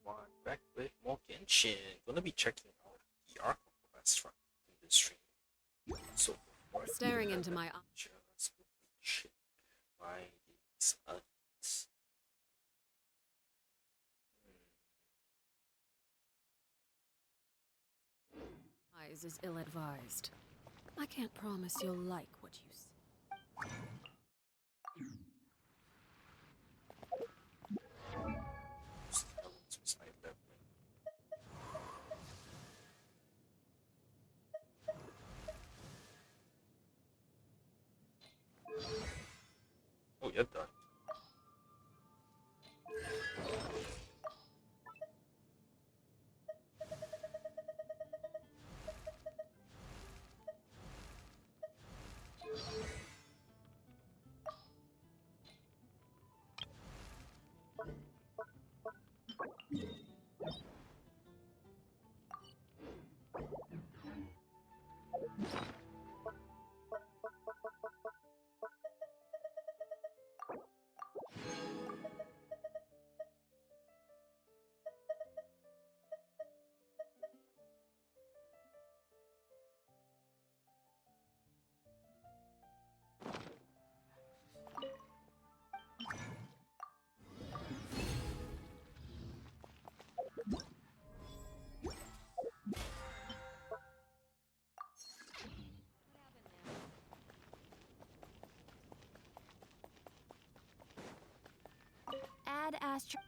everyone, back with more Genshin. Gonna be checking out the Archon quest from in this stream. So before I do Staring that, into let my me just quickly check my these alerts. eyes is ill-advised. I can't promise you'll like what you see. Alerts was high leveling. Oh, you're done. Add Astro.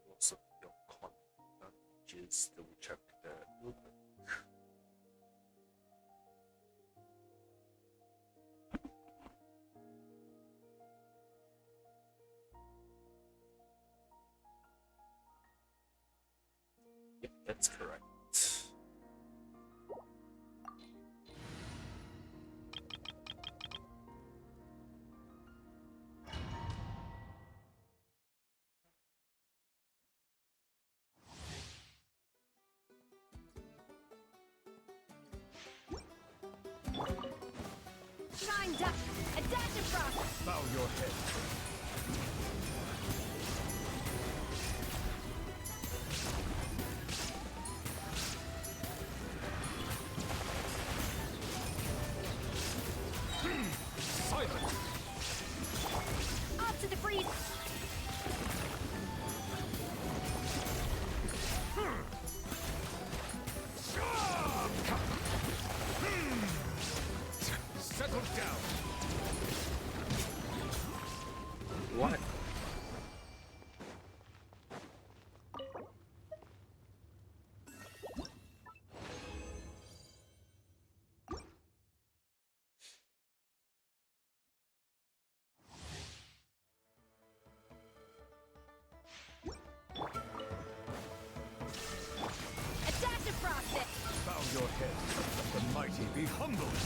Philosophy of conflict, which is double check the movement. Yep, that's correct. Shine down. Adaptive process. Bow your head. Silence! Up to the freeze. Settle down! What? Adaptive process. Bow your head. Let the mighty be humbled.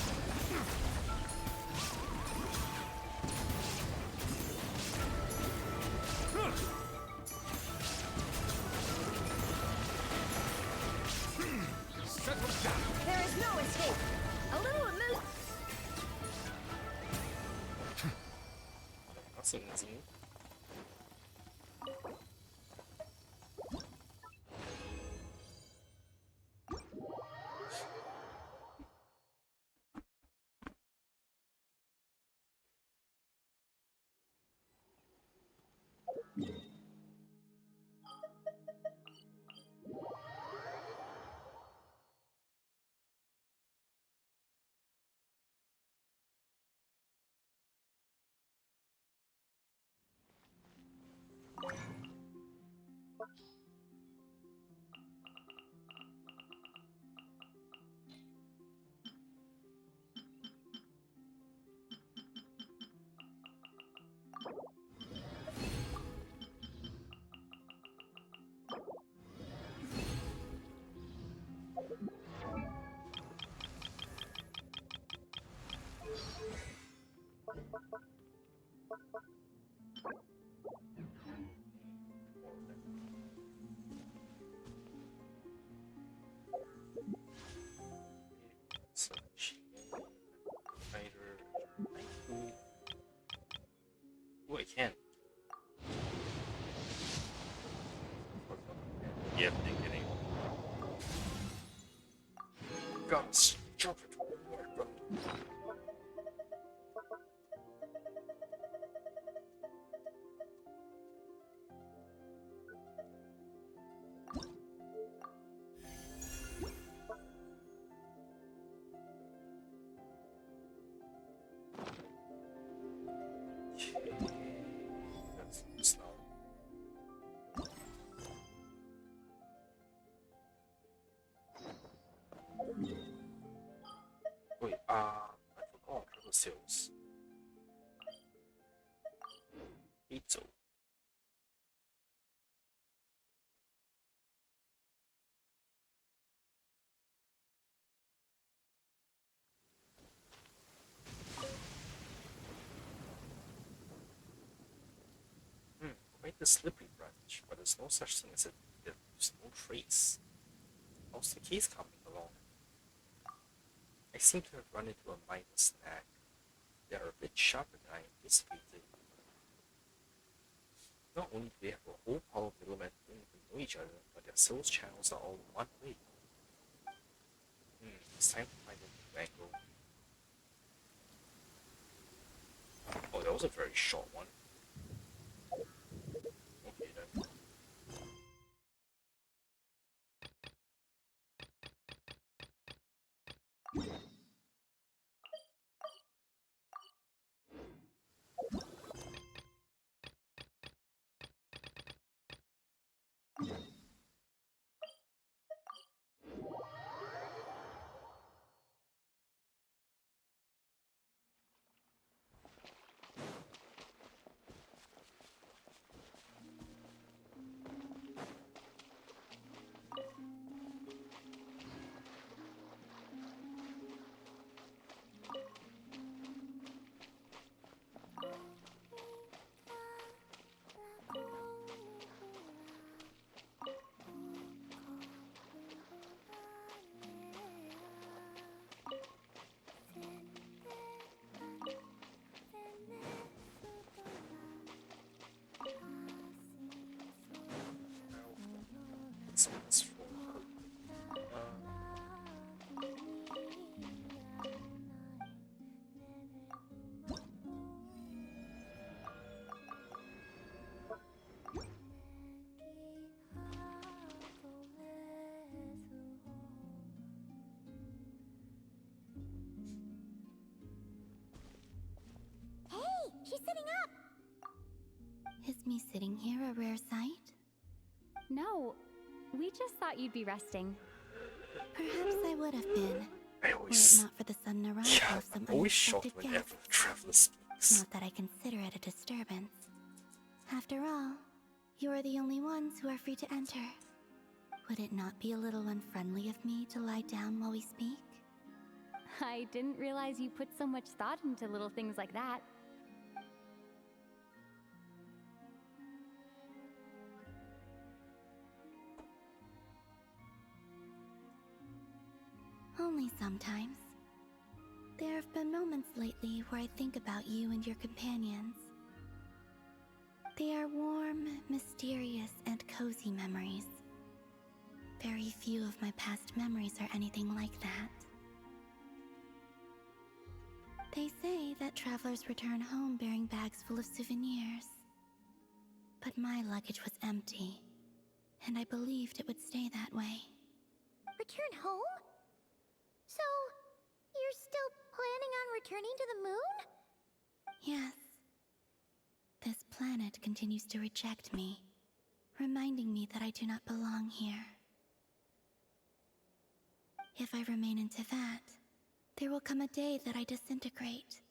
Settle down! There is no escape. A little amuse. That's easy. So, fighter, ooh, I can. Yep, they're getting. Guns, jump it. That's slow. Wait, I forgot travel sales. Pizza. Quite the slippery branch, but there's no such thing as there's no trace. How's the case coming along? I seem to have run into a minor snag. They are a bit sharper than I anticipated. Not only do they have a whole pile of middlemen who don't even know each other, but their sales channels are all one way. It's time to find a new angle. Oh, that was a very short one. Okay then. This one's for Hey, she's sitting up! Is me sitting here a rare sight? No, we just thought you'd be resting. Perhaps I would have been, I were it always, not for the sudden arrival yeah, of some I'm always shocked unexpected whenever guests. the traveler speaks. Not that I consider it a disturbance. After all, you are the only ones who are free to enter. Would it not be a little unfriendly of me to lie down while we speak? I didn't realize you put so much thought into little things like that. Only sometimes. There have been moments lately where I think about you and your companions. They are warm, mysterious, and cozy memories. Very few of my past memories are anything like that. They say that travelers return home bearing bags full of souvenirs. But my luggage was empty, and I believed it would stay that way. Return home? So, you're still planning on returning to the moon? Yes. This planet continues to reject me, reminding me that I do not belong here. If I remain into that, there will come a day that I disintegrate.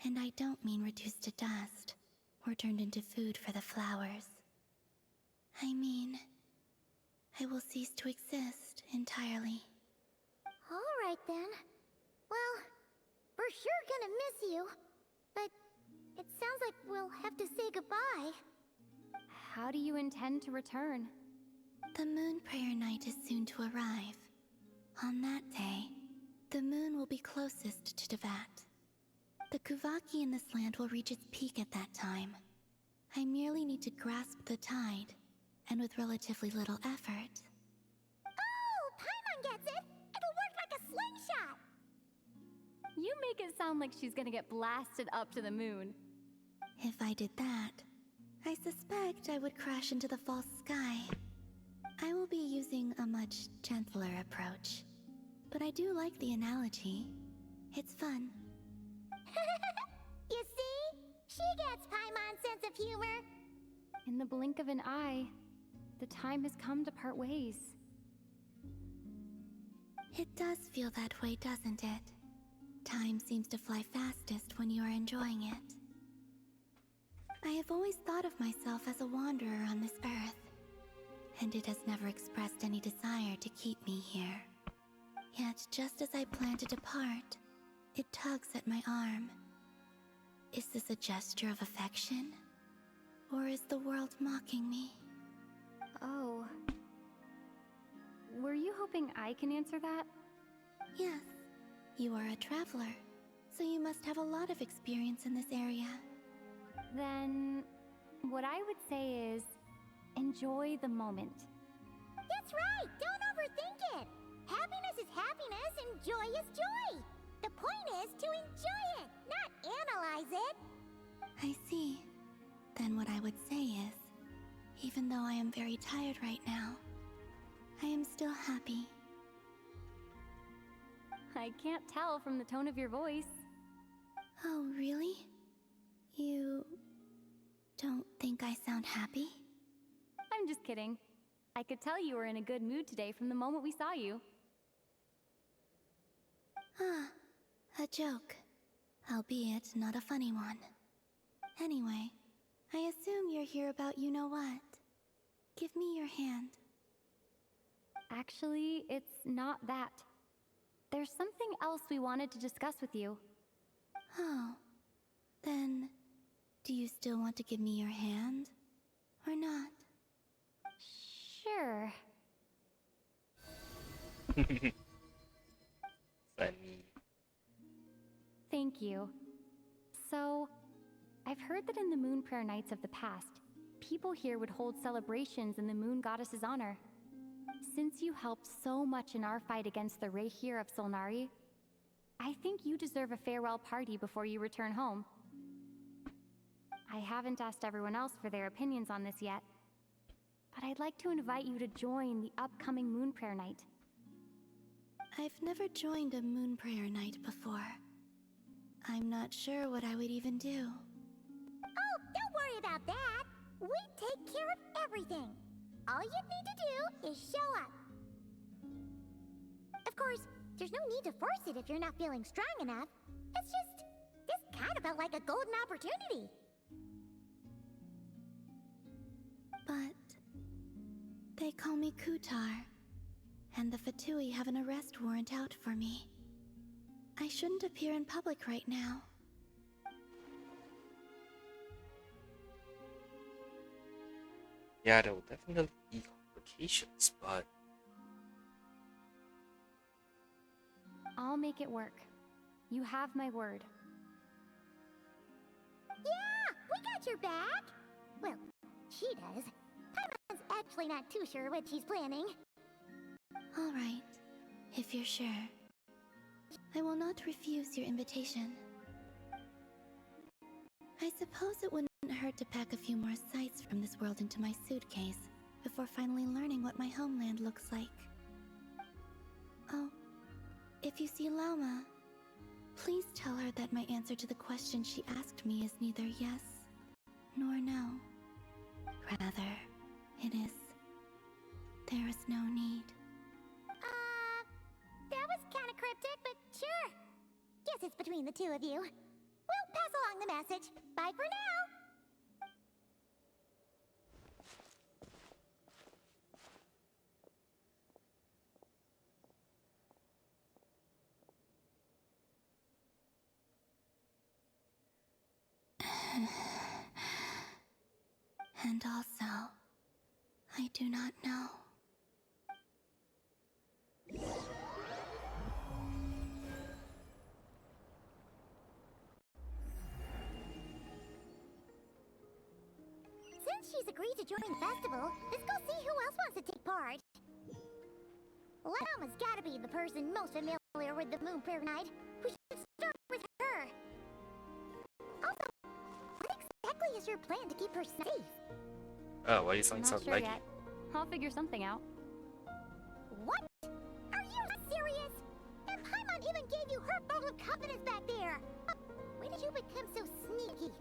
And I don't mean reduced to dust, or turned into food for the flowers. I mean, I will cease to exist entirely. Alright then. Well, we're sure gonna miss you. But it sounds like we'll have to say goodbye. How do you intend to return? The Moon Prayer Night is soon to arrive. On that day, the moon will be closest to Devat. The Kuvaki in this land will reach its peak at that time. I merely need to grasp the tide, and with relatively little effort. Oh, Paimon gets it! It'll work like a slingshot! You make it sound like she's gonna get blasted up to the moon. If I did that, I suspect I would crash into the false sky. I will be using a much gentler approach. But I do like the analogy. It's fun. You see? She gets Paimon's sense of humor. In the blink of an eye, the time has come to part ways. It does feel that way, doesn't it? Time seems to fly fastest when you are enjoying it. I have always thought of myself as a wanderer on this earth, and it has never expressed any desire to keep me here. Yet, just as I plan to depart, it tugs at my arm. Is this a gesture of affection? Or is the world mocking me? Oh. Were you hoping I can answer that? Yes, you are a traveler, so you must have a lot of experience in this area. Then, what I would say is, enjoy the moment. That's right! Don't overthink it! Happiness is happiness and joy is joy! The point is to enjoy it, not analyze it! I see. Then what I would say is, even though I am very tired right now, I am still happy. I can't tell from the tone of your voice. Oh, really? You don't think I sound happy? I'm just kidding. I could tell you were in a good mood today from the moment we saw you. Ah, a joke. Albeit not a funny one. Anyway, I assume you're here about you-know-what. Give me your hand. Actually, it's not that. There's something else we wanted to discuss with you. Oh. Then, do you still want to give me your hand? Or not? Sure. Funny. Thank you. So, I've heard that in the Moon Prayer Nights of the past, people here would hold celebrations in the Moon Goddess's honor. Since you helped so much in our fight against the Rehir of Solnari, I think you deserve a farewell party before you return home. I haven't asked everyone else for their opinions on this yet, but I'd like to invite you to join the upcoming Moon Prayer Night. I've never joined a Moon Prayer Night before. I'm not sure what I would even do. Oh, don't worry about that! We take care of everything! All you need to do is show up. Of course, there's no need to force it if you're not feeling strong enough. It's just, this kind of felt like a golden opportunity. But they call me Kutar, and the Fatui have an arrest warrant out for me. I shouldn't appear in public right now. Yeah, there will definitely be complications, but I'll make it work. You have my word. Yeah, we got your back! Well, she does. Paimon's actually not too sure what she's planning. All right, if you're sure. I will not refuse your invitation. I suppose it wouldn't hurt to pack a few more sights from this world into my suitcase before finally learning what my homeland looks like. Oh, if you see Lauma, please tell her that my answer to the question she asked me is neither yes nor no. Rather, it is, there is no need. That was kinda cryptic, but sure. Guess it's between the two of you. We'll pass along the message. Bye for now! And also, I do not know. Since she's agreed to join the festival, let's go see who else wants to take part. Lama's gotta be the person most familiar with the Moon Prayer Night. We should start with her. Also, what exactly is your plan to keep her safe? Oh, why are you sounding Not so sure laggy? yet. I'll figure something out. What? Are you serious? And Paimon even gave you her vote of confidence back there. When did you become so sneaky?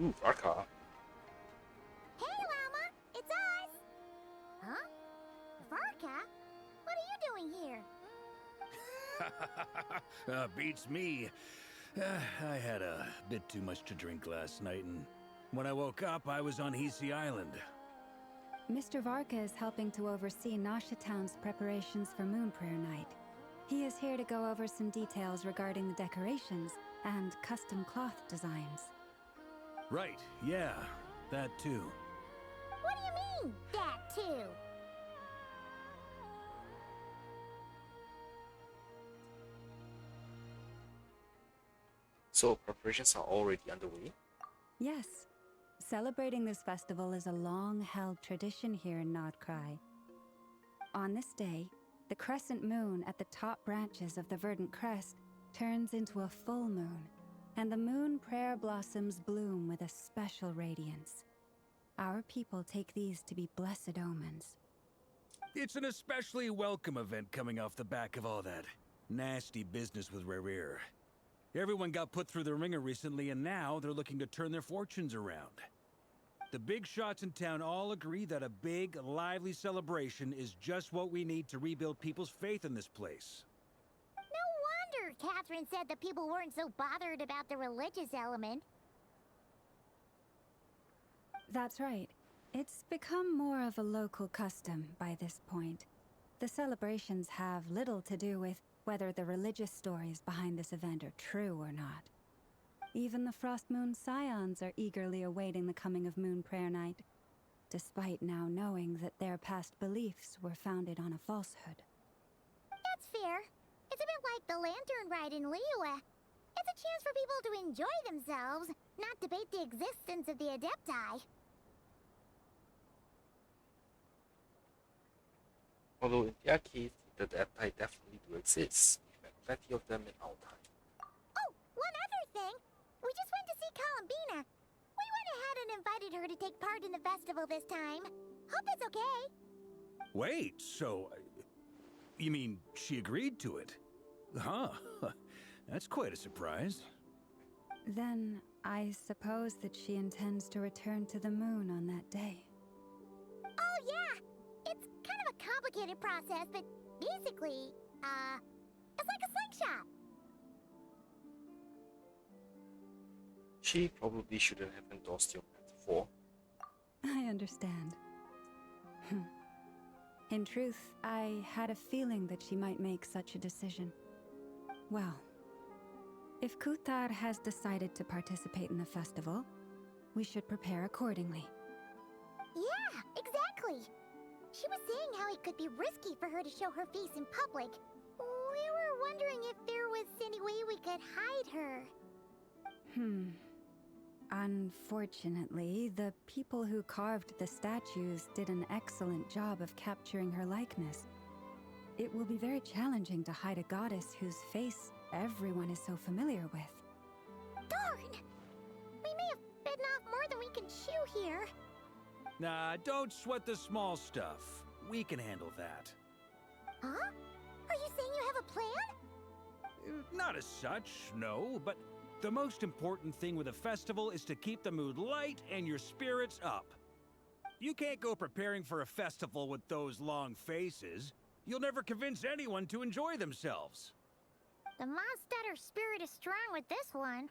Ooh, Archon. Hey, Llama! It's us! Huh? Varka? What are you doing here? Beats me. I had a bit too much to drink last night, and when I woke up, I was on Hisi Island. Mr. Varka is helping to oversee Nasha Town's preparations for Moon Prayer Night. He is here to go over some details regarding the decorations and custom cloth designs. Right, yeah, that too. What do you mean, that too? So preparations are already underway. Yes, celebrating this festival is a long-held tradition here in Nodcry. On this day, the crescent moon at the top branches of the verdant crest turns into a full moon, and the moon prayer blossoms bloom with a special radiance. Our people take these to be blessed omens. It's an especially welcome event coming off the back of all that nasty business with Rare. Everyone got put through the ringer recently, and now they're looking to turn their fortunes around. The big shots in town all agree that a big, lively celebration is just what we need to rebuild people's faith in this place. No wonder Catherine said that people weren't so bothered about the religious element. That's right. It's become more of a local custom by this point. The celebrations have little to do with whether the religious stories behind this event are true or not. Even the Frost Moon Scions are eagerly awaiting the coming of Moon Prayer Night, despite now knowing that their past beliefs were founded on a falsehood. That's fair. It's a bit like the Lantern Ride in Liyue. It's a chance for people to enjoy themselves, not debate the existence of the Adepti. Although in their case, the Adepti definitely do exist. We've met plenty of them in our time. Oh, one other thing. We just went to see Columbina. We went ahead and invited her to take part in the festival this time. Hope it's okay. Wait, so... you mean she agreed to it? Huh. That's quite a surprise. Then, I suppose that she intends to return to the moon on that day. Oh, yeah. It's kind of a complicated process, but basically, it's like a slingshot. She probably shouldn't have endorsed your metaphor. I understand. In truth, I had a feeling that she might make such a decision. Well, if Kuthar has decided to participate in the festival, we should prepare accordingly. Yeah, exactly. She was saying how it could be risky for her to show her face in public. We were wondering if there was any way we could hide her. Unfortunately, the people who carved the statues did an excellent job of capturing her likeness. It will be very challenging to hide a goddess whose face everyone is so familiar with. Darn! We may have bitten off more than we can chew here. Nah, don't sweat the small stuff. We can handle that. Huh? Are you saying you have a plan? Not as such, no, but the most important thing with a festival is to keep the mood light and your spirits up. You can't go preparing for a festival with those long faces. You'll never convince anyone to enjoy themselves. The Mondstatter spirit is strong with this one.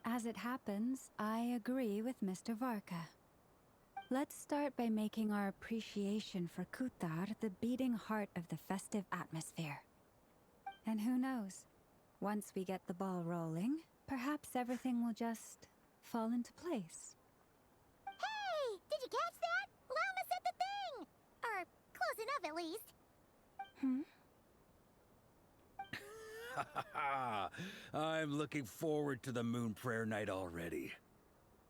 As it happens, I agree with Mr. Varka. Let's start by making our appreciation for Kutar the beating heart of the festive atmosphere. And who knows? Once we get the ball rolling, perhaps everything will just fall into place. Hey! Did you catch that? Llama said the thing! Or close enough, at least. I'm looking forward to the Moon Prayer Night already.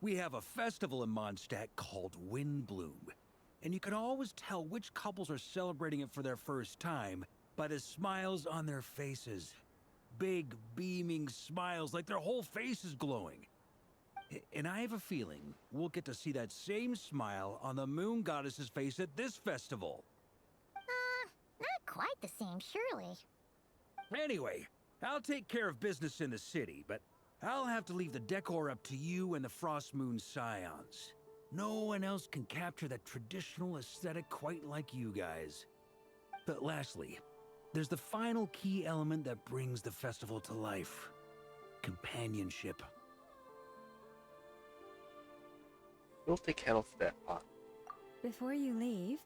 We have a festival in Mondstadt called Windbloom, and you can always tell which couples are celebrating it for their first time by the smiles on their faces. Big, beaming smiles like their whole face is glowing. And I have a feeling we'll get to see that same smile on the Moon Goddess's face at this festival. Not quite the same, surely. Anyway, I'll take care of business in the city, but I'll have to leave the decor up to you and the Frost Moon Scions. No one else can capture that traditional aesthetic quite like you guys. But lastly, there's the final key element that brings the festival to life. Companionship. We'll take care of that part. Before you leave,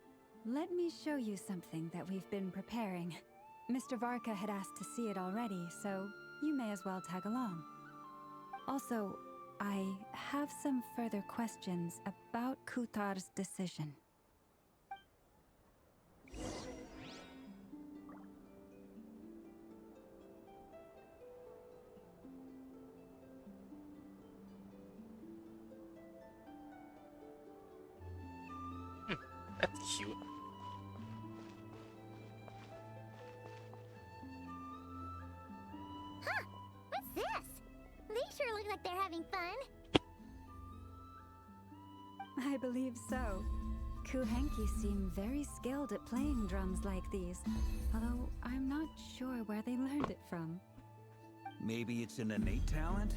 let me show you something that we've been preparing. Mr. Varka had asked to see it already, so you may as well tag along. Also, I have some further questions about Kutar's decision. That's cute. What's this? They sure look like they're having fun. I believe so. Kuhenki seem very skilled at playing drums like these, although I'm not sure where they learned it from. Maybe it's an innate talent?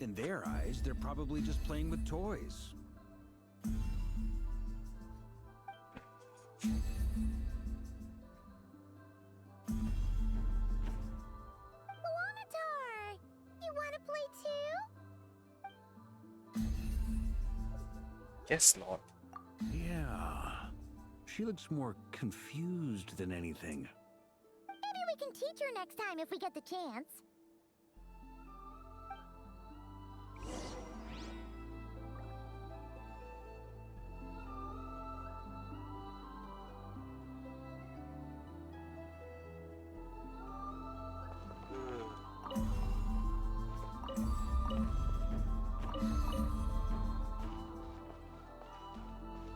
In their eyes, they're probably just playing with toys. Luanatar! You wanna play too? Guess not. Yeah. She looks more confused than anything. Maybe we can teach her next time if we get the chance.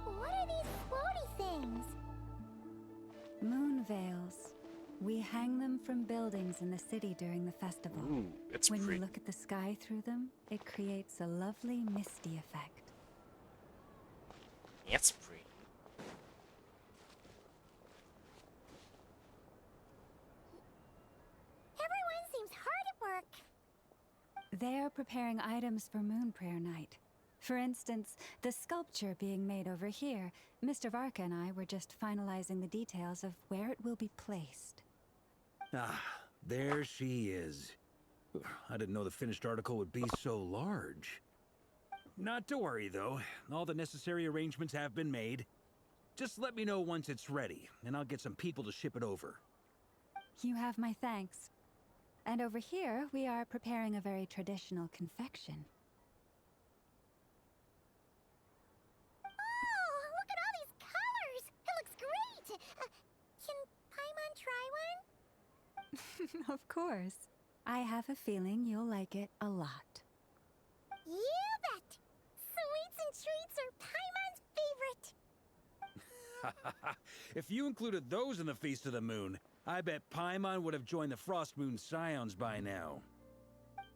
What are these floaty things? Moon veils. We hang them from buildings in the city during the festival. Ooh, it's When pretty. you look at the sky through them, it creates a lovely misty effect. That's pretty. Everyone seems hard at work. They are preparing items for Moon Prayer Night. For instance, the sculpture being made over here, Mr. Varka and I were just finalizing the details of where it will be placed. Ah, there she is. I didn't know the finished article would be so large. Not to worry, though. All the necessary arrangements have been made. Just let me know once it's ready, and I'll get some people to ship it over. You have my thanks. And over here, we are preparing a very traditional confection. Oh, look at all these colors! It looks great! Can Paimon try one? Of course. I have a feeling you'll like it a lot. You bet! Sweets and treats are Paimon's favorite! If you included those in the Feast of the Moon, I bet Paimon would have joined the Frost Moon Scions by now.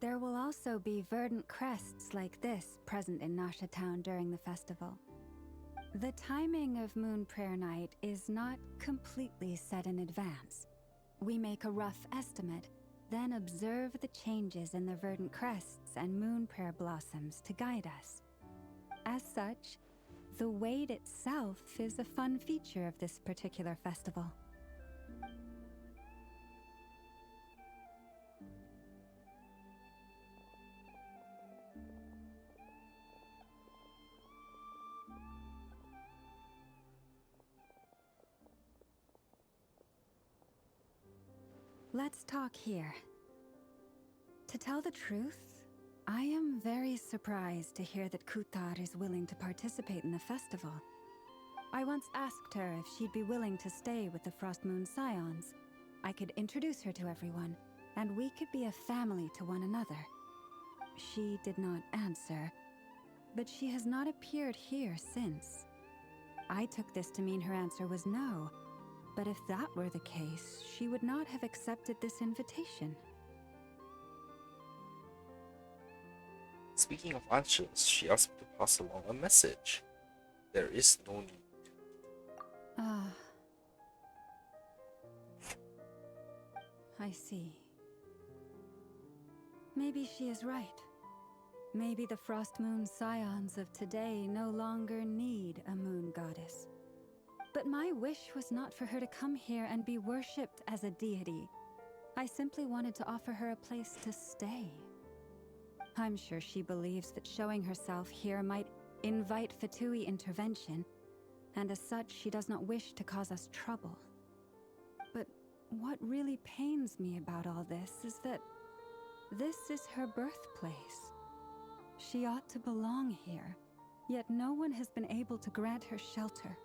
There will also be verdant crests like this present in Nasha Town during the festival. The timing of Moon Prayer Night is not completely set in advance. We make a rough estimate, then observe the changes in the verdant crests and moon prayer blossoms to guide us. As such, the wait itself is a fun feature of this particular festival. Let's talk here. To tell the truth, I am very surprised to hear that Kutar is willing to participate in the festival. I once asked her if she'd be willing to stay with the Frost Moon Scions. I could introduce her to everyone, and we could be a family to one another. She did not answer, but she has not appeared here since. I took this to mean her answer was no, but if that were the case, she would not have accepted this invitation. Speaking of actions, she asked me to pass along a message. There is no need. Ah. I see. Maybe she is right. Maybe the Frost Moon Scions of today no longer need a moon goddess. But my wish was not for her to come here and be worshipped as a deity. I simply wanted to offer her a place to stay. I'm sure she believes that showing herself here might invite Fatui intervention, and as such, she does not wish to cause us trouble. But what really pains me about all this is that this is her birthplace. She ought to belong here, yet no one has been able to grant her shelter.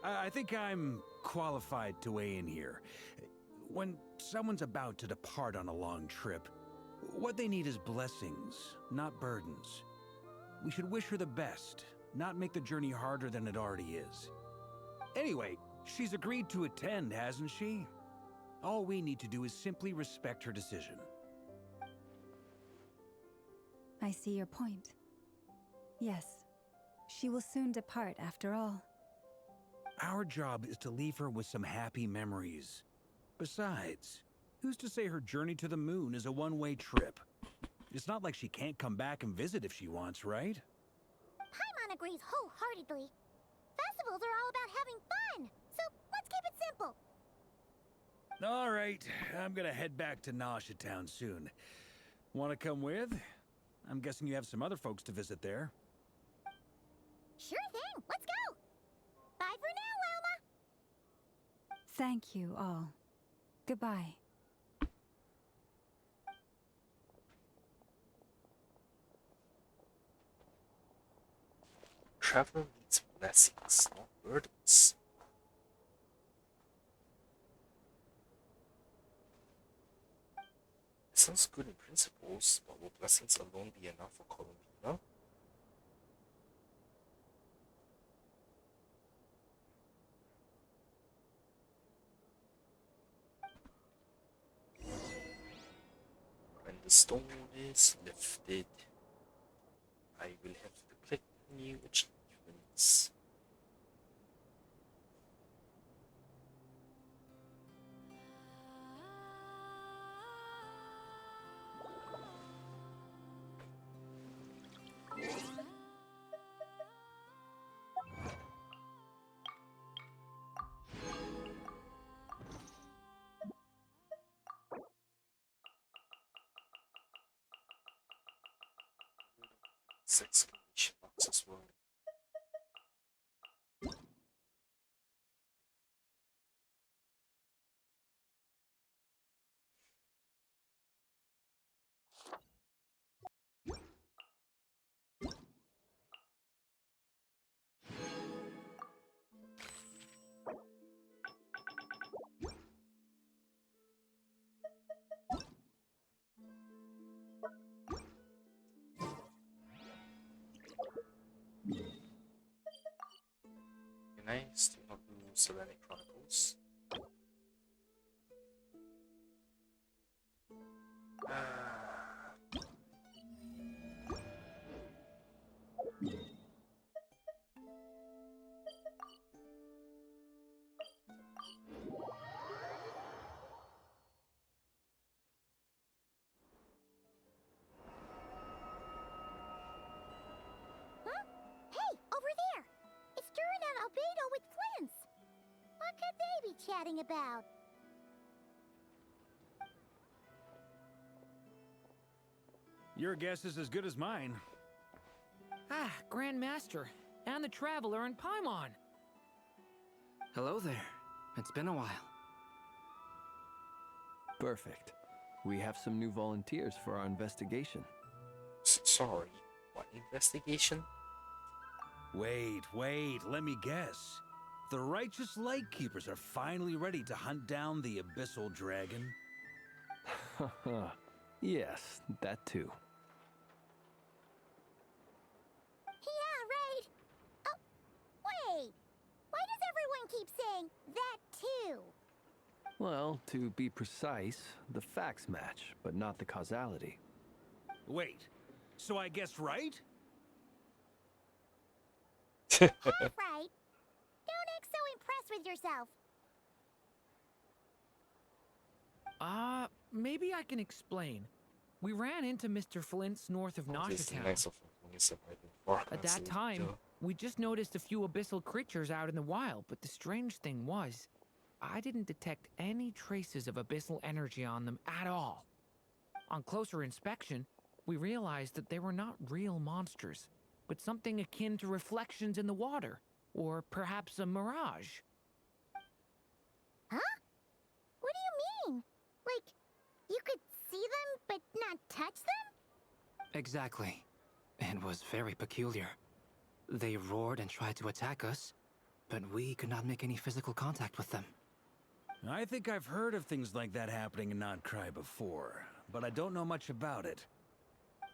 I think I'm qualified to weigh in here. When someone's about to depart on a long trip, what they need is blessings, not burdens. We should wish her the best, not make the journey harder than it already is. Anyway, she's agreed to attend, hasn't she? All we need to do is simply respect her decision. I see your point. Yes, she will soon depart after all. Our job is to leave her with some happy memories. Besides, who's to say her journey to the moon is a one-way trip? It's not like she can't come back and visit if she wants, right? Paimon agrees wholeheartedly. Festivals are all about having fun, so let's keep it simple. All right, I'm gonna head back to Nasha Town soon. Want to come with? I'm guessing you have some other folks to visit there. Sure thing, let's go! Bye for now, Wilma! Thank you all. Goodbye. Traveler needs blessings, not burdens. It sounds good in principles, but will blessings alone be enough for Columbina? When the stone is lifted, I will have to click new achievements. Exclamation marks as well. Can I still not do Ceramic Chronicles? chatting about? Your guess is as good as mine. Ah, Grand Master, and the Traveler and Paimon. Hello there. It's been a while. Perfect. We have some new volunteers for our investigation. Sorry, what investigation? Wait, let me guess. The righteous Lightkeepers are finally ready to hunt down the Abyssal Dragon? Yes, that too. Yeah, right. Oh, wait. Why does everyone keep saying that too? Well, to be precise, the facts match, but not the causality. Wait, so I guessed right? Half right. Don't act so impressed with yourself. Maybe I can explain. We ran into Mr. Flint's north of This is Nocturne. nice of him when he's surviving far. At that time, we just noticed a few abyssal creatures out in the wild, but the strange thing was, I didn't detect any traces of abyssal energy on them at all. On closer inspection, we realized that they were not real monsters, but something akin to reflections in the water, or perhaps a mirage. Huh? What do you mean? Like, you could see them but not touch them? Exactly. It was very peculiar. They roared and tried to attack us, but we could not make any physical contact with them. I think I've heard of things like that happening in Nocturne before, but I don't know much about it.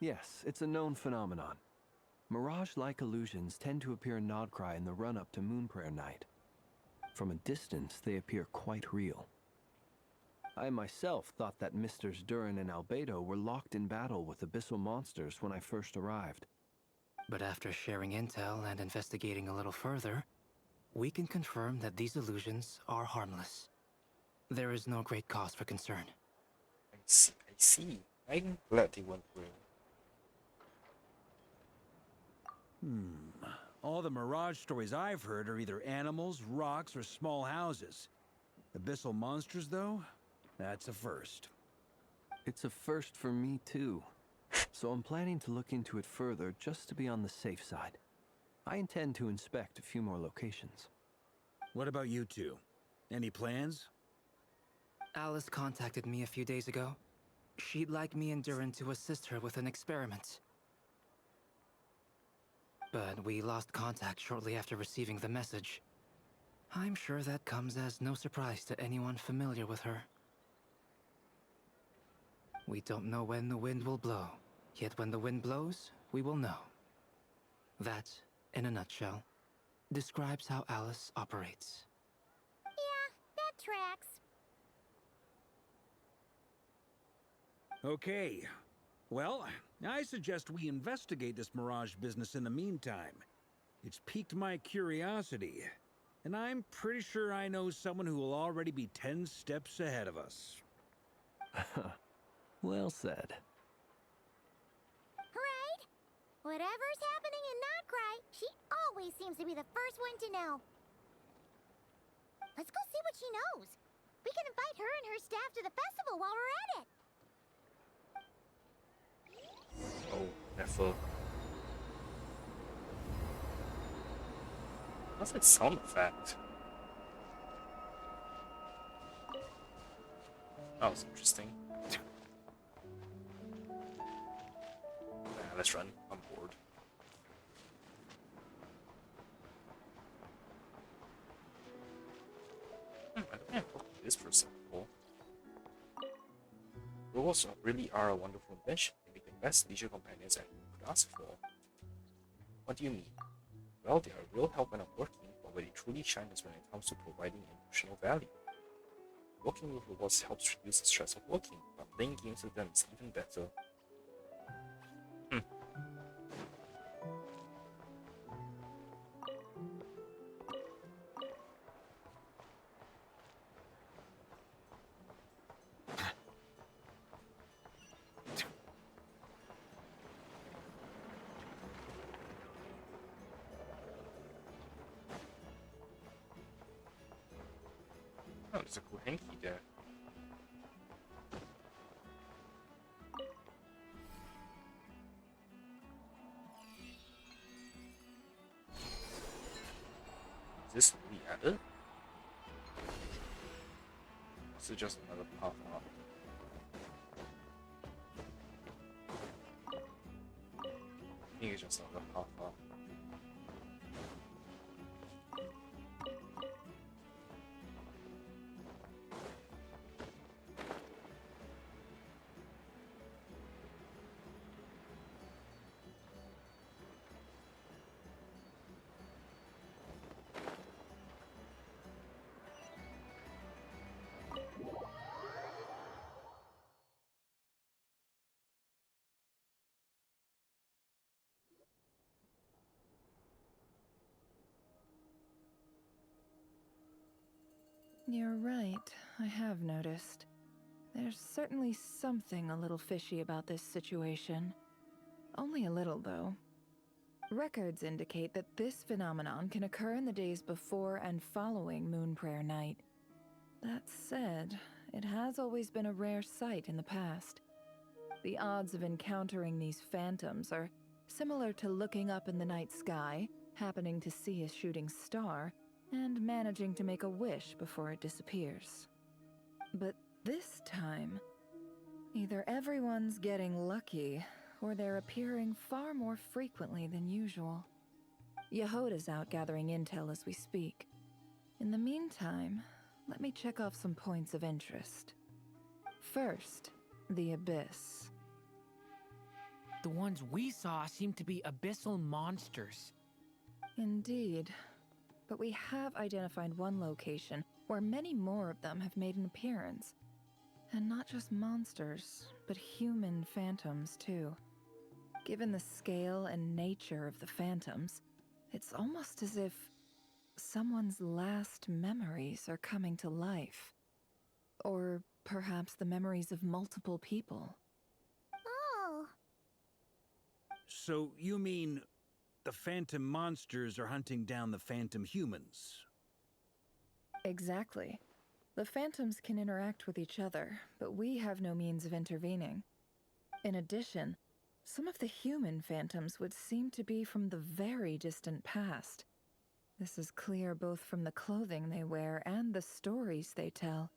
Yes, it's a known phenomenon. Mirage-like illusions tend to appear in Nocturne in the run-up to Moonprayer Night. From a distance, they appear quite real. I myself thought that Misters Durin and Albedo were locked in battle with abyssal monsters when I first arrived. But after sharing intel and investigating a little further, we can confirm that these illusions are harmless. There is no great cause for concern. I see. I'm glad they went through. All the Mirage stories I've heard are either animals, rocks, or small houses. Abyssal monsters, though? That's a first. It's a first for me, too. So I'm planning to look into it further just to be on the safe side. I intend to inspect a few more locations. What about you two? Any plans? Alice contacted me a few days ago. She'd like me and Durin to assist her with an experiment. But we lost contact shortly after receiving the message. I'm sure that comes as no surprise to anyone familiar with her. We don't know when the wind will blow, yet when the wind blows, we will know. That, in a nutshell, describes how Alice operates. Yeah, that tracks. Okay. Well, I suggest we investigate this Mirage business in the meantime. It's piqued my curiosity, and I'm pretty sure I know someone who will already be 10 steps ahead of us. Well said. Right? Whatever's happening in Nocturne, she always seems to be the first one to know. Let's go see what she knows. We can invite her and her staff to the festival while we're at it. Oh, never. That's a sound effect. That was interesting. Let's run. I'm bored. I don't have to do this for example. Robots really are a wonderful invention. They make the best leisure companions anyone could ask for. What do you mean? Well, they are a real help when I'm working, but where they truly shine is when it comes to providing emotional value. Working with robots helps reduce the stress of working, but playing games with them is even better. There's a cool hanky there. Is this really added? Or is it just another path up? I think it's just another path up. You're right, I have noticed. There's certainly something a little fishy about this situation. Only a little, though. Records indicate that this phenomenon can occur in the days before and following Moon Prayer Night. That said, it has always been a rare sight in the past. The odds of encountering these phantoms are similar to looking up in the night sky, happening to see a shooting star, and managing to make a wish before it disappears. But this time, either everyone's getting lucky, or they're appearing far more frequently than usual. Yehoda's out gathering intel as we speak. In the meantime, let me check off some points of interest. First, the Abyss. The ones we saw seem to be abyssal monsters. Indeed. But we have identified one location where many more of them have made an appearance. And not just monsters, but human phantoms too. Given the scale and nature of the phantoms, it's almost as if someone's last memories are coming to life. Or perhaps the memories of multiple people. Oh. So you mean the phantom monsters are hunting down the phantom humans? Exactly. The phantoms can interact with each other, but we have no means of intervening. In addition, some of the human phantoms would seem to be from the very distant past. This is clear both from the clothing they wear and the stories they tell.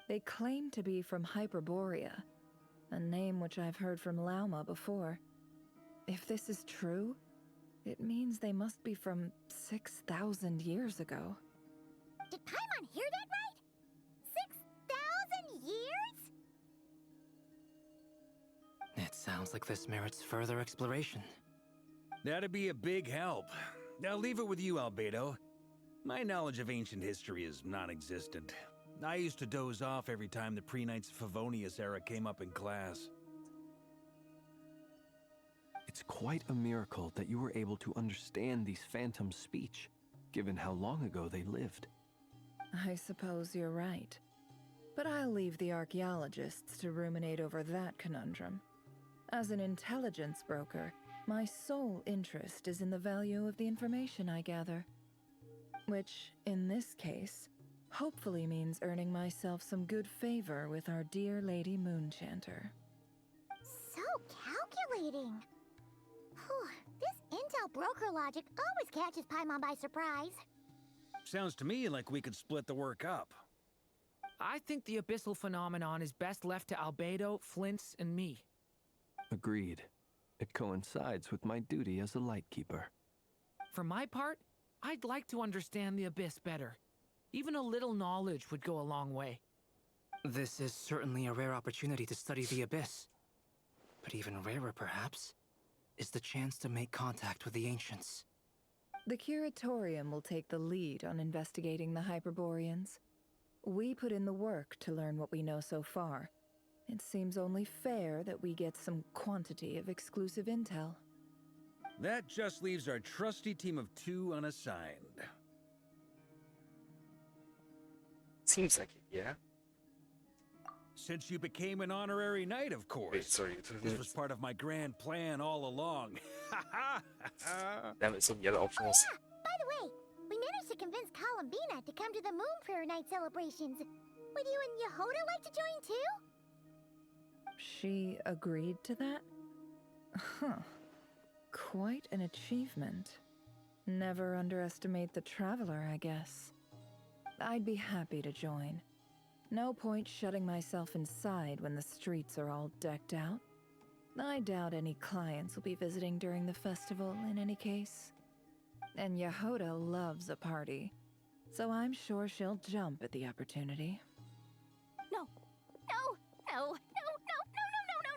They claim to be from Hyperborea, a name which I've heard from Lauma before. If this is true, it means they must be from 6,000 years ago. Did Paimon hear that right? 6,000 years? It sounds like this merits further exploration. That'd be a big help. I'll leave it with you, Albedo. My knowledge of ancient history is non-existent. I used to doze off every time the pre-Knights of Favonius era came up in class. It's quite a miracle that you were able to understand these phantoms' speech, given how long ago they lived. I suppose you're right. But I'll leave the archaeologists to ruminate over that conundrum. As an intelligence broker, my sole interest is in the value of the information I gather. Which, in this case, hopefully means earning myself some good favor with our dear Lady Moonchanter. So calculating. Whew, this intel broker logic always catches Paimon by surprise. Sounds to me like we could split the work up. I think the abyssal phenomenon is best left to Albedo, Flints, and me. Agreed. It coincides with my duty as a lightkeeper. For my part, I'd like to understand the abyss better. Even a little knowledge would go a long way. This is certainly a rare opportunity to study the Abyss. But even rarer, perhaps, is the chance to make contact with the Ancients. The Curatorium will take the lead on investigating the Hyperboreans. We put in the work to learn what we know so far. It seems only fair that we get some quantity of exclusive intel. That just leaves our trusty team of 2 unassigned. Seems like it, yeah? Since you became an honorary knight, of course. Wait, sorry. This was part of my grand plan all along. Damn it, so the other option was... By the way, We managed to convince Columbina to come to the Moon Prayer Night celebrations. Would you and Yehoda like to join too? She agreed to that? Huh. Quite an achievement. Never underestimate the traveler, I guess. I'd be happy to join. No point shutting myself inside when the streets are all decked out. I doubt any clients will be visiting during the festival in any case. And Yehoda loves a party, so I'm sure she'll jump at the opportunity. No, no, no, no, no, no, no, no, no,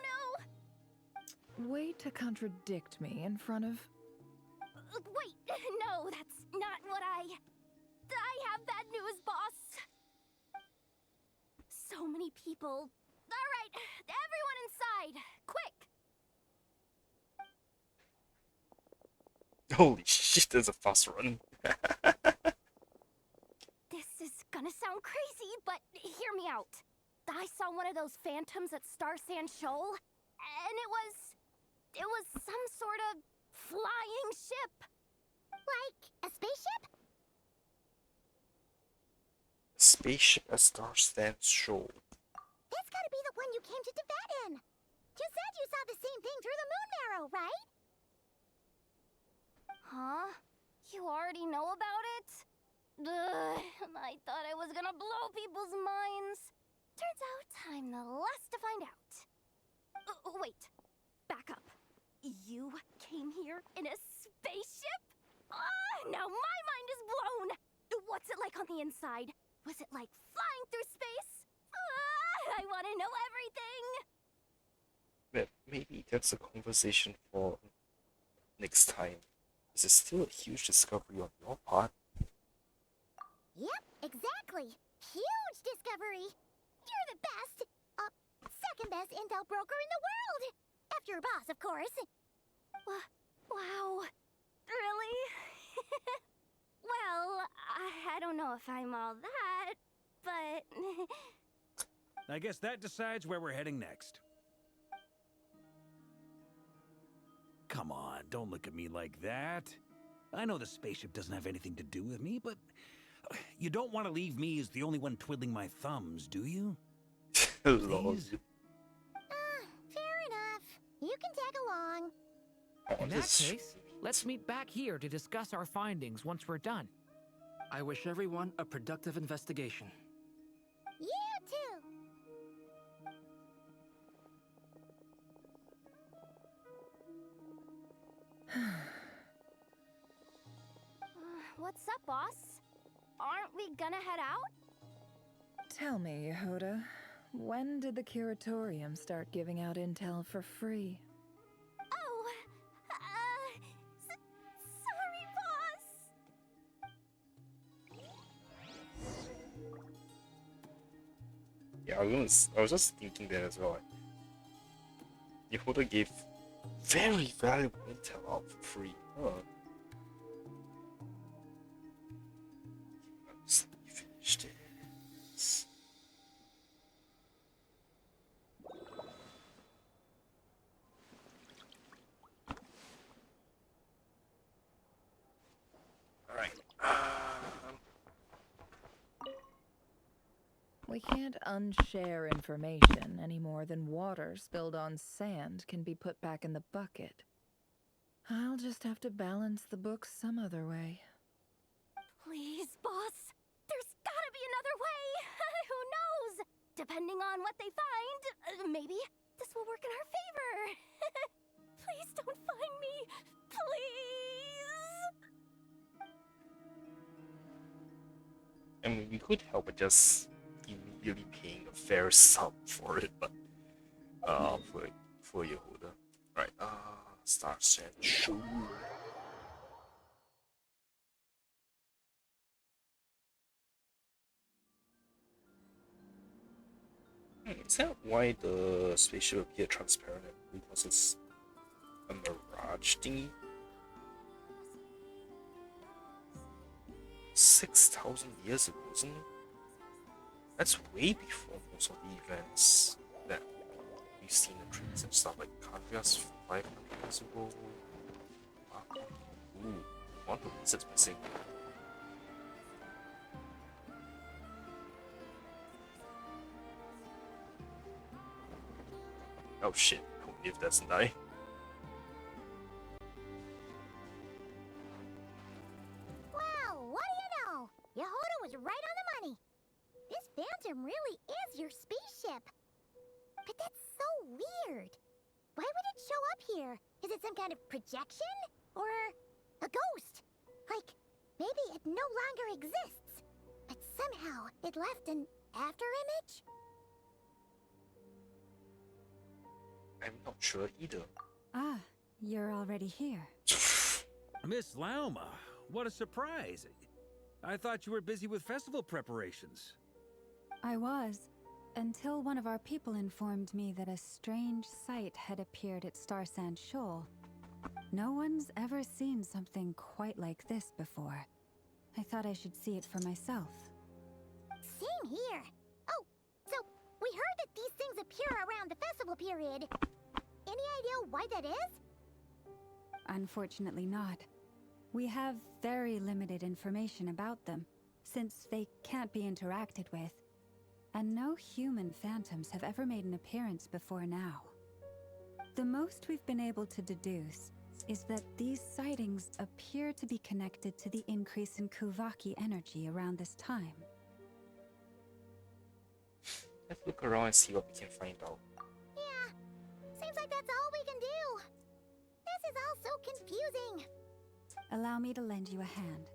no! Way to contradict me in front of... Wait, no, that's not what I have bad news, boss. So many people. All right, everyone inside, quick! Holy shit, there's a fast run. This is gonna sound crazy, but hear me out. I saw one of those phantoms at Star Sand Shoal, and it was some sort of flying ship. Like a spaceship? Spaceship at Star Stands Shoal. That's gotta be the one you came to Tibet in. You said you saw the same thing through the moon marrow, right? Huh? You already know about it? Ugh, I thought I was gonna blow people's minds. Turns out I'm the last to find out. Wait, back up. You came here in a spaceship? Now my mind is blown! What's it like on the inside? Was it like flying through space? I want to know everything! But maybe that's a conversation for next time. This is still a huge discovery on your part. Yep, exactly. Huge discovery. You're the best, second best intel broker in the world. After your boss, of course. Wow. Really? Well, I don't know if I'm all that, but... I guess that decides where we're heading next. Come on, don't look at me like that. I know the spaceship doesn't have anything to do with me, but you don't want to leave me as the only one twiddling my thumbs, do you? Lol. Fair enough. You can tag along. Oh, In that case, let's meet back here to discuss our findings once we're done. I wish everyone a productive investigation. You too. What's up, boss? Aren't we gonna head out? Tell me, Yehoda, when did the curatorium start giving out intel for free? Oh, sorry, boss. Yeah, I was just thinking that as well. Yehoda gave very valuable intel out for free. Huh. Let's finish this. Alright. We can't unshare information any more than water spilled on sand can be put back in the bucket. I'll just have to balance the books some other way. Please, boss. There's gotta be another way. Who knows? Depending on what they find, maybe this will work in our favor. Please don't find me. Please. I mean, we could help by just immediately paying a fair sum for it, but for Yehoda. Right, Star Sand Show. Is that why the spaceship appeared transparent? Because it's a mirage thingy? 6,000 years ago, isn't it? That's way before most of the events that we've seen in dreams and stuff. Like Canvia's 500 years ago. Ooh, one of these is missing. Oh shit, hope it doesn't die. Well, what do you know? Yehoda was right on the money. This Phantom really is your spaceship. But that's so weird. Why would it show up here? Is it some kind of projection? Or a ghost? Like, maybe it no longer exists, but somehow it left an afterimage? I'm not sure either. Ah, you're already here. Miss Lauma, what a surprise. I thought you were busy with festival preparations. I was, until one of our people informed me that a strange sight had appeared at Star Sand Shoal. No one's ever seen something quite like this before. I thought I should see it for myself. Same here. Oh, so we heard that these things appear around the festival period. Any idea why that is? Unfortunately not. We have very limited information about them, since they can't be interacted with. And no human phantoms have ever made an appearance before now. The most we've been able to deduce is that these sightings appear to be connected to the increase in Kuvaki energy around this time. Let's look around and see what we can find out. Yeah, seems like that's all we can do. This is all so confusing. Allow me to lend you a hand.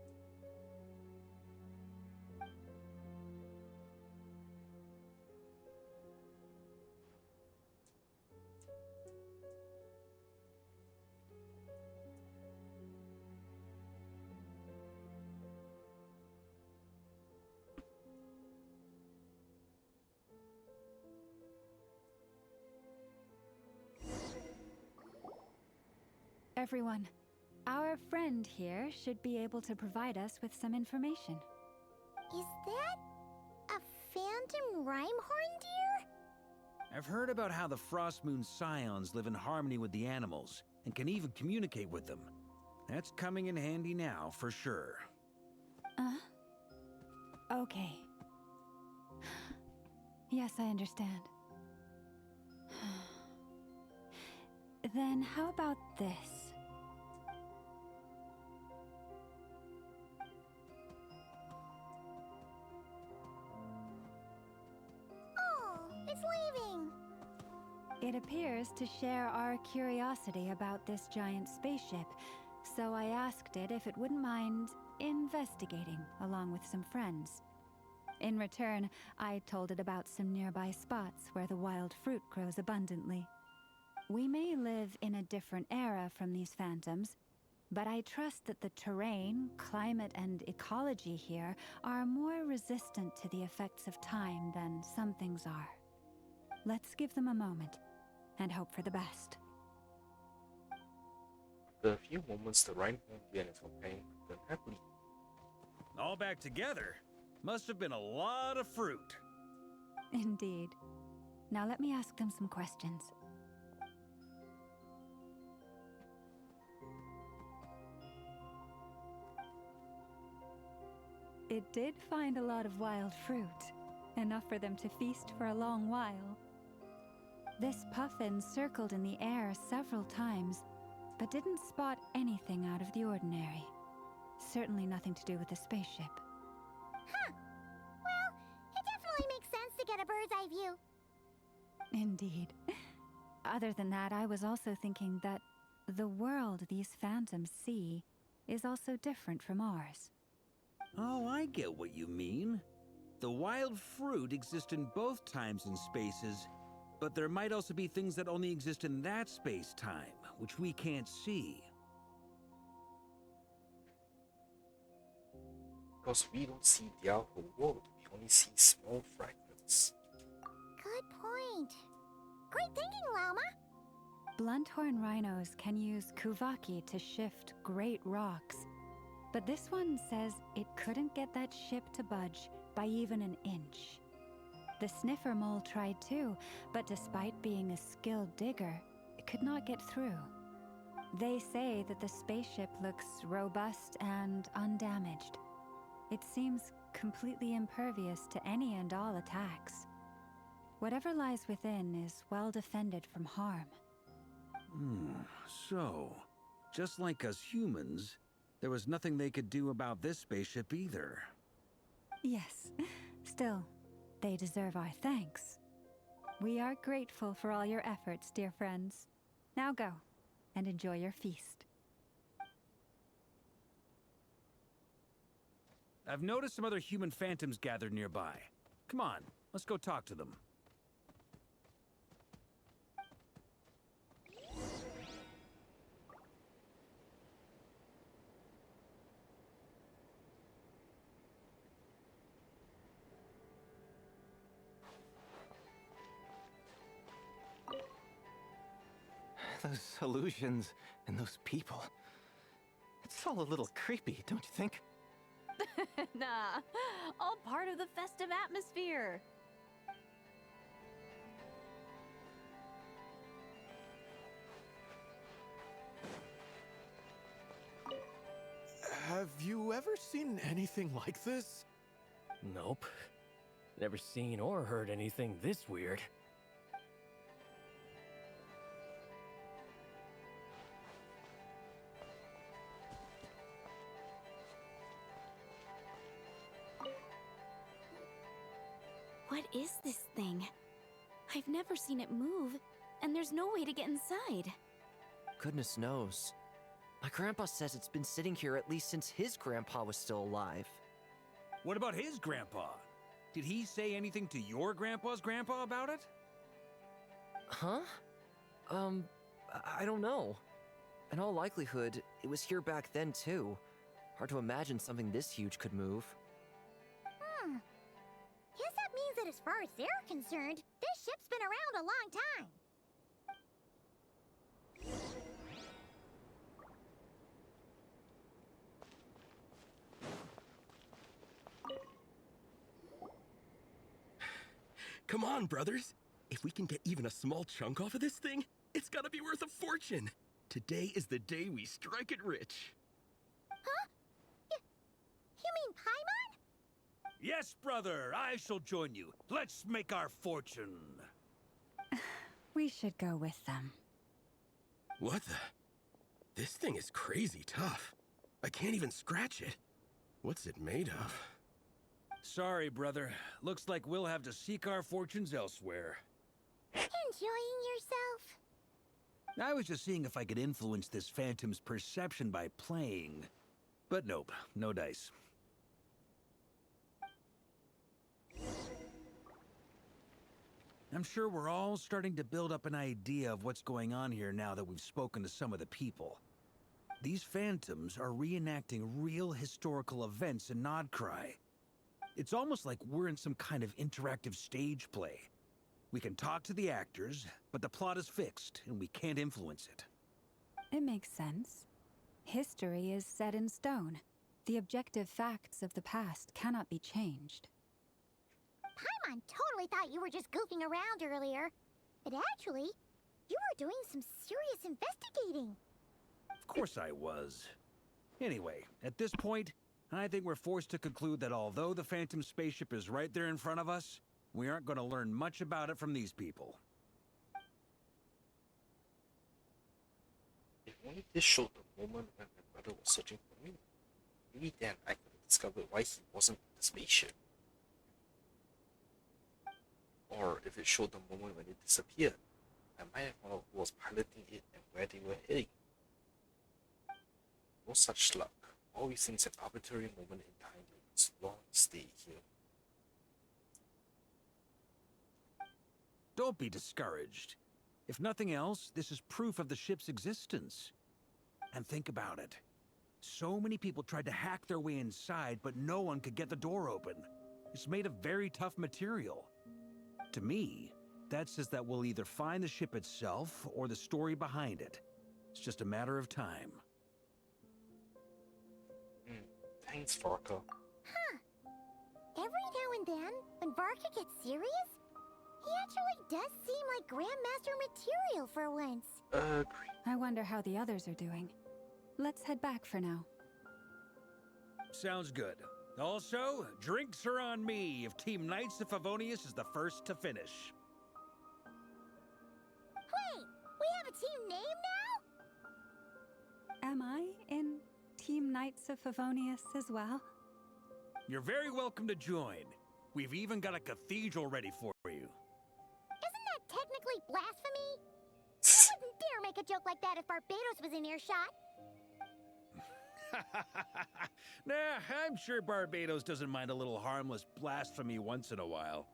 Everyone, our friend here should be able to provide us with some information. Is that a phantom Rhymehorn deer? I've heard about how the Frost Moon Scions live in harmony with the animals and can even communicate with them. That's coming in handy now, for sure. Okay. Yes, I understand. Then how about this? Oh, it's leaving. It appears to share our curiosity about this giant spaceship, so I asked it if it wouldn't mind investigating along with some friends. In return, I told it about some nearby spots where the wild fruit grows abundantly. We may live in a different era from these phantoms, but I trust that the terrain, climate, and ecology here are more resistant to the effects of time than some things are. Let's give them a moment and hope for the best. After a few moments, the Rhymehorn deer and its companion returned happily. All back together? Must have been a lot of fruit. Indeed. Now let me ask them some questions. It did find a lot of wild fruit, enough for them to feast for a long while. This puffin circled in the air several times, but didn't spot anything out of the ordinary. Certainly nothing to do with the spaceship. Huh. Well, it definitely makes sense to get a bird's eye view. Indeed. Other than that, I was also thinking that the world these phantoms see is also different from ours. Oh, I get what you mean. The wild fruit exist in both times and spaces, but there might also be things that only exist in that space-time, which we can't see. Because we don't see the outer world, we only see small fragments. Good point. Great thinking, Lauma. Blunthorn rhinos can use Kuvaki to shift great rocks, but this one says it couldn't get that ship to budge by even an inch. The sniffer mole tried too, but despite being a skilled digger, it could not get through. They say that the spaceship looks robust and undamaged. It seems completely impervious to any and all attacks. Whatever lies within is well defended from harm. So, just like us humans, there was nothing they could do about this spaceship either. Yes. Still, they deserve our thanks. We are grateful for all your efforts, dear friends. Now go, and enjoy your feast. I've noticed some other human phantoms gathered nearby. Come on, let's go talk to them. Those illusions and those people. It's all a little creepy, don't you think? Nah, all part of the festive atmosphere. Have you ever seen anything like this? Nope. Never seen or heard anything this weird. What is this thing? I've never seen it move, and there's no way to get inside. Goodness knows. My grandpa says it's been sitting here at least since his grandpa was still alive. What about his grandpa? Did he say anything to your grandpa's grandpa about it? Huh? I don't know. In all likelihood, it was here back then too. Hard to imagine something this huge could move. Guess that means that as far as they're concerned, this ship's been around a long time. Come on, brothers. If we can get even a small chunk off of this thing, it's gotta be worth a fortune. Today is the day we strike it rich. Huh? You mean Paimon? Yes, brother, I shall join you. Let's make our fortune. We should go with them. What the? This thing is crazy tough. I can't even scratch it. What's it made of? Sorry, brother. Looks like we'll have to seek our fortunes elsewhere. Enjoying yourself? I was just seeing if I could influence this phantom's perception by playing. But nope, no dice. I'm sure we're all starting to build up an idea of what's going on here now that we've spoken to some of the people. These phantoms are reenacting real historical events in Nodcry. It's almost like we're in some kind of interactive stage play. We can talk to the actors, but the plot is fixed, and we can't influence it. It makes sense. History is set in stone. The objective facts of the past cannot be changed. Paimon totally thought you were just goofing around earlier. But actually, you were doing some serious investigating. Of course I was. Anyway, at this point, I think we're forced to conclude that although the Phantom spaceship is right there in front of us, we aren't going to learn much about it from these people. If only this showed the moment when my brother was searching for me, maybe then I could have discovered why he wasn't in the spaceship. Or if it showed the moment when it disappeared, I might have found out who was piloting it and where they were heading. No such luck. All these things an arbitrary moment in time to long stay here. Don't be discouraged. If nothing else, this is proof of the ship's existence. And think about it. So many people tried to hack their way inside, but no one could get the door open. It's made of very tough material. To me, that says that we'll either find the ship itself or the story behind it. It's just a matter of time. Thanks, Varka. Huh. Every now and then, when Varka gets serious, he actually does seem like Grandmaster material for once. I wonder how the others are doing. Let's head back for now. Sounds good. Also, drinks are on me if Team Knights of Favonius is the first to finish. team name now? Am I in Team Knights of Favonius as well? You're very welcome to join. We've even got a cathedral ready for you. Isn't that technically blasphemy? I wouldn't dare make a joke like that if Barbados was in earshot. Nah, I'm sure Barbados doesn't mind a little harmless blasphemy once in a while.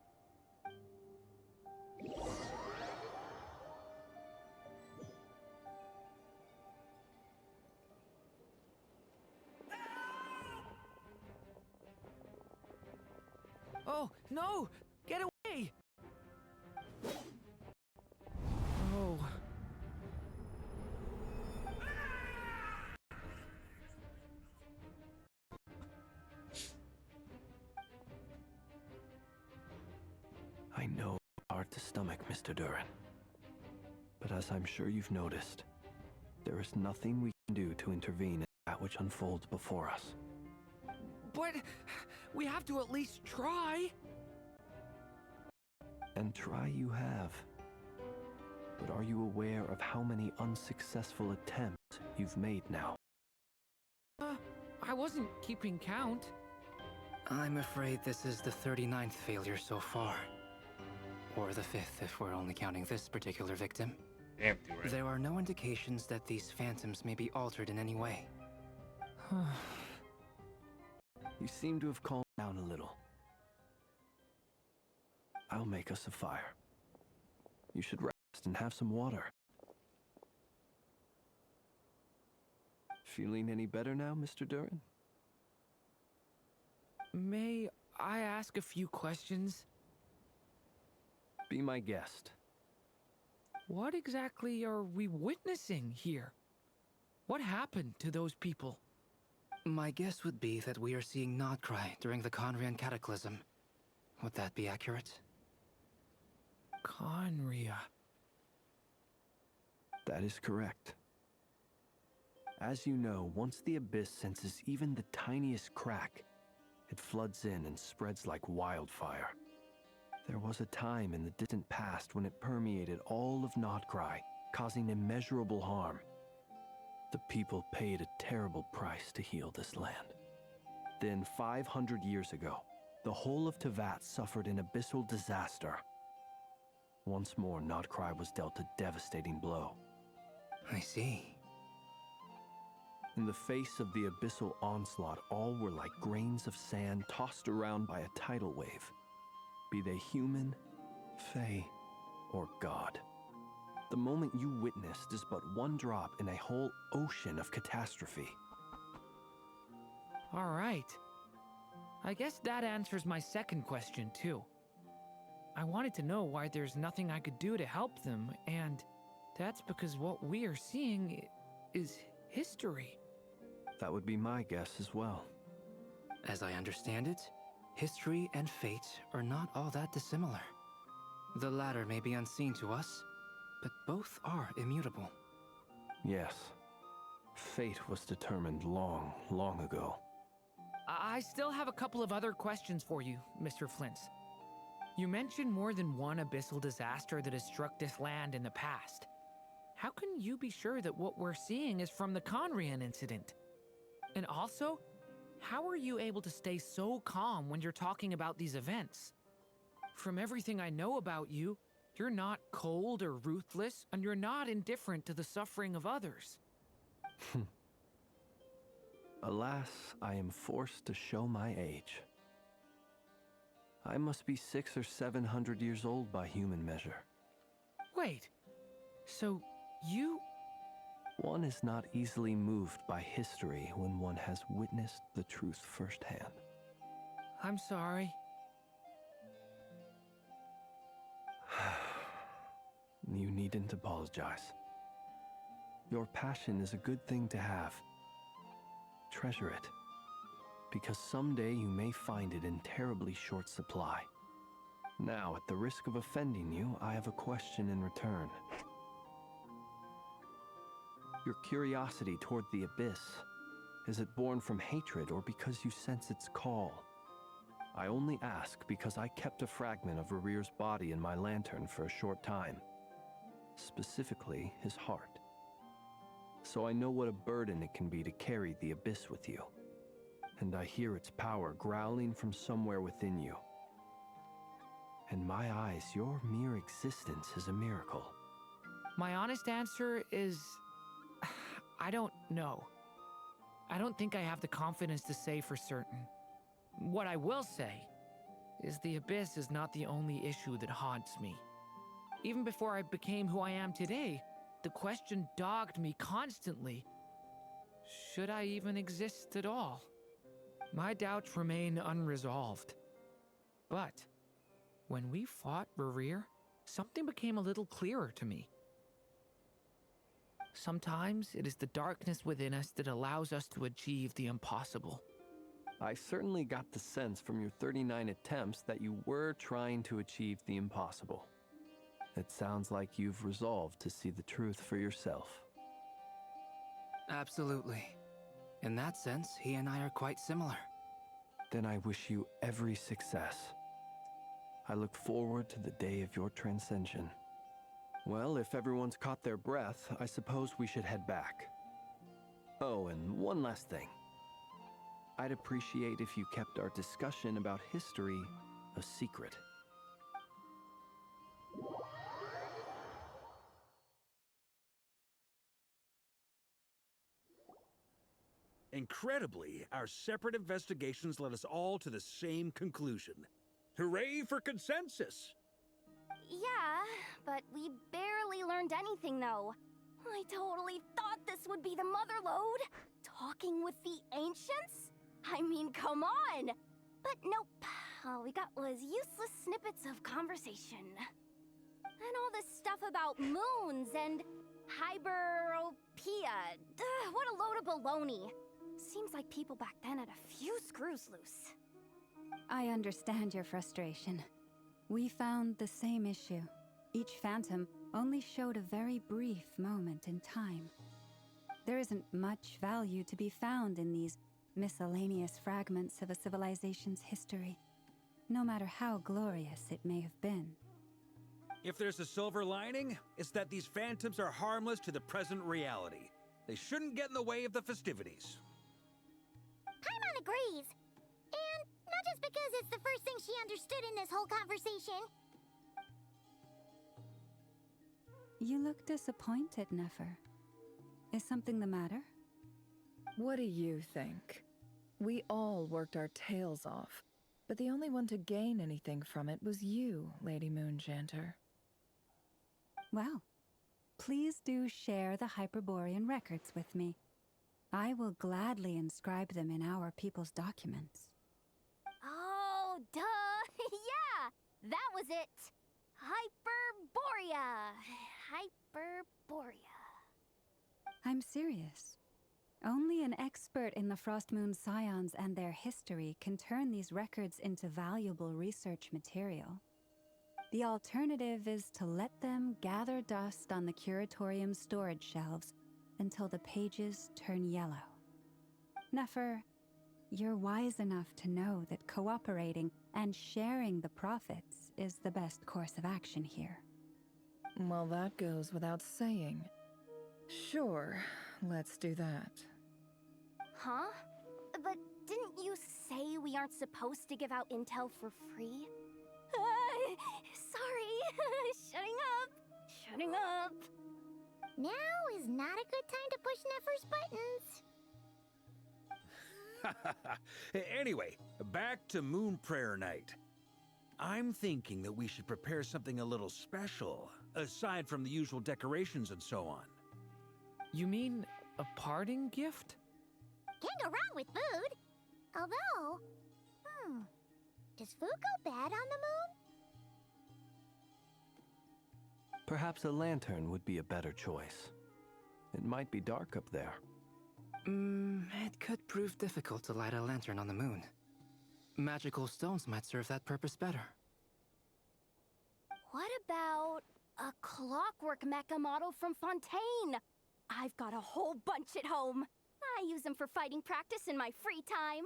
Oh, no! Get away! Oh. I know it's hard to stomach, Mr. Durin. But as I'm sure you've noticed, there is nothing we can do to intervene in that which unfolds before us. But we have to at least try. And try you have. But are you aware of how many unsuccessful attempts you've made now? I wasn't keeping count. I'm afraid this is the 39th failure so far. Or the 5th if we're only counting this particular victim. Damn, Durin. There are no indications that these phantoms may be altered in any way. You seem to have calmed down a little. I'll make us a fire. You should rest and have some water. Feeling any better now, Mr. Durin? May I ask a few questions? Be my guest. What exactly are we witnessing here? What happened to those people? My guess would be that we are seeing Nocturne during the Conrian Cataclysm. Would that be accurate? Conria. That is correct. As you know, once the Abyss senses even the tiniest crack, it floods in and spreads like wildfire. There was a time in the distant past when it permeated all of Nocturne, causing immeasurable harm. The people paid a terrible price to heal this land. Then, 500 years ago, the whole of Teyvat suffered an abyssal disaster. Once more, Nocturne was dealt a devastating blow. I see. In the face of the abyssal onslaught, all were like grains of sand tossed around by a tidal wave. Be they human, fae, or god. The moment you witnessed is but one drop in a whole ocean of catastrophe. All right. I guess that answers my second question, too. I wanted to know why there's nothing I could do to help them, and that's because what we are seeing is history. That would be my guess as well. As I understand it, history and fate are not all that dissimilar. The latter may be unseen to us, but both are immutable. Yes. Fate was determined long, long ago. I still have a couple of other questions for you, Mr. Flint. You mentioned more than one abyssal disaster that has struck this land in the past. How can you be sure that what we're seeing is from the Conrian incident? And also, how are you able to stay so calm when you're talking about these events? From everything I know about you, you're not cold or ruthless, and you're not indifferent to the suffering of others. Alas, I am forced to show my age. I must be 600 or 700 years old by human measure. Wait, so you... One is not easily moved by history when one has witnessed the truth firsthand. I'm sorry. You needn't apologize. Your passion is a good thing to have. Treasure it, because someday you may find it in terribly short supply. Now, at the risk of offending you, I have a question in return. Your curiosity toward the Abyss, is it born from hatred or because you sense its call? I only ask because I kept a fragment of Rarir's body in my lantern for a short time. specifically his heart. So I know what a burden it can be to carry the abyss with you. And I hear its power growling from somewhere within you. In my eyes, your mere existence is a miracle. My honest answer is I don't know. I don't think I have the confidence to say for certain. What I will say is the abyss is not the only issue that haunts me. Even before I became who I am today, the question dogged me constantly. Should I even exist at all? My doubts remain unresolved. But when we fought Rerir, something became a little clearer to me. Sometimes it is the darkness within us that allows us to achieve the impossible. I certainly got the sense from your 39 attempts that you were trying to achieve the impossible. It sounds like you've resolved to see the truth for yourself. Absolutely. In that sense, he and I are quite similar. Then I wish you every success. I look forward to the day of your transcension. Well, if everyone's caught their breath, I suppose we should head back. Oh, and one last thing. I'd appreciate if you kept our discussion about history a secret. Incredibly, our separate investigations led us all to the same conclusion. Hooray for consensus! Yeah, but we barely learned anything, though. I totally thought this would be the mother lode. Talking with the ancients? I mean, come on! But nope. All we got was useless snippets of conversation. And all this stuff about moons and hyperopia. What a load of baloney. Seems like people back then had a few screws loose. I understand your frustration. We found the same issue. Each phantom only showed a very brief moment in time. There isn't much value to be found in these miscellaneous fragments of a civilization's history, no matter how glorious it may have been. If there's a silver lining, it's that these phantoms are harmless to the present reality. They shouldn't get in the way of the festivities. Paimon agrees. And not just because it's the first thing she understood in this whole conversation. You look disappointed, Nefer. Is something the matter? What do you think? We all worked our tails off, but the only one to gain anything from it was you, Lady Moonjanter. Well, please do share the Hyperborean records with me. I will gladly inscribe them in our people's documents. Oh, duh! Yeah! That was it! Hyperborea! Hyperborea. I'm serious. Only an expert in the Frostmoon Scions and their history can turn these records into valuable research material. The alternative is to let them gather dust on the Curatorium's storage shelves until the pages turn yellow. Nefer, you're wise enough to know that cooperating and sharing the profits is the best course of action here. Well, that goes without saying. Sure, let's do that. Huh? But didn't you say we aren't supposed to give out intel for free? Sorry. Shutting up. Now is not a good time to push Nefer's buttons. Anyway, back to Moon Prayer Night. I'm thinking that we should prepare something a little special, aside from the usual decorations and so on. You mean a parting gift? Can't go wrong with food. Although, does food go bad on the moon? Perhaps a lantern would be a better choice. It might be dark up there. It could prove difficult to light a lantern on the moon. Magical stones might serve that purpose better. What about a clockwork mecha model from Fontaine? I've got a whole bunch at home. I use them for fighting practice in my free time.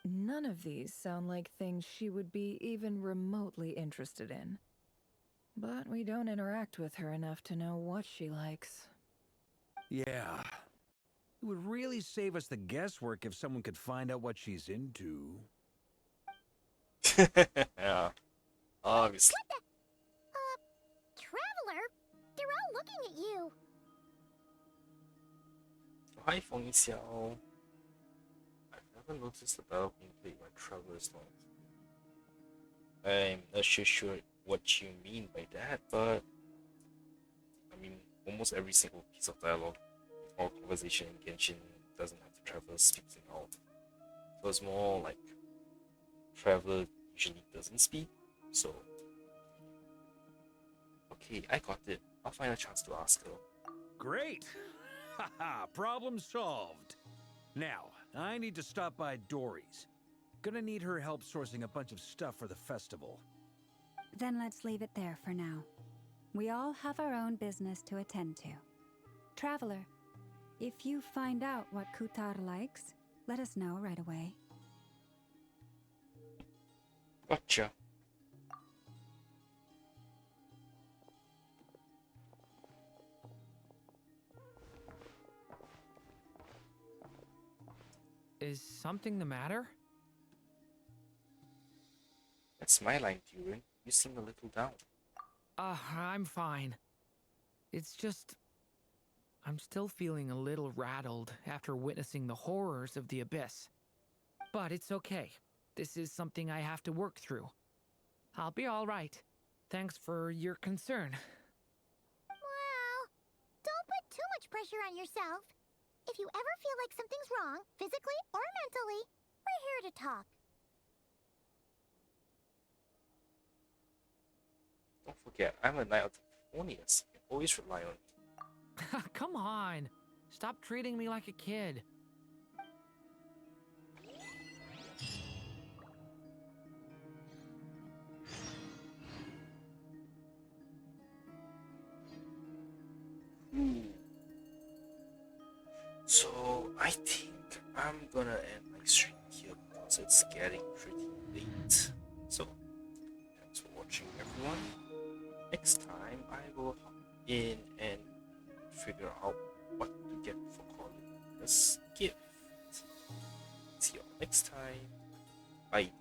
None of these sound like things she would be even remotely interested in. But we don't interact with her enough to know what she likes. Yeah. It would really save us the guesswork if someone could find out what she's into. Yeah, obviously. Traveler? They're all looking at you. Oh, hi, Feng Xiao. I've never noticed the battle being played by travelers long. I'm not sure what you mean by that, but I mean, almost every single piece of dialogue or conversation in Genshin doesn't have the traveler speaking out. So it's more like traveler usually doesn't speak. So, okay, I got it. I'll find a chance to ask her. Great! Haha, problem solved. Now, I need to stop by Dory's. Gonna need her help sourcing a bunch of stuff for the festival. Then let's leave it there for now. We all have our own business to attend to. Traveler, if you find out what Kutar likes, let us know right away. Gotcha. Is something the matter? That's my line, Durin. You seem a little down. I'm fine. It's just... I'm still feeling a little rattled after witnessing the horrors of the Abyss. But it's okay. This is something I have to work through. I'll be alright. Thanks for your concern. Well, don't put too much pressure on yourself. If you ever feel like something's wrong, physically or mentally, we're here to talk. Don't forget, I'm a knight of the Favonius. You can always rely on me. Come on. Stop treating me like a kid. So, I think I'm gonna end my stream here because it's getting pretty late. So, thanks for watching, everyone. Next time, I will hop in and figure out what to get for calling this gift. See you all next time. Bye.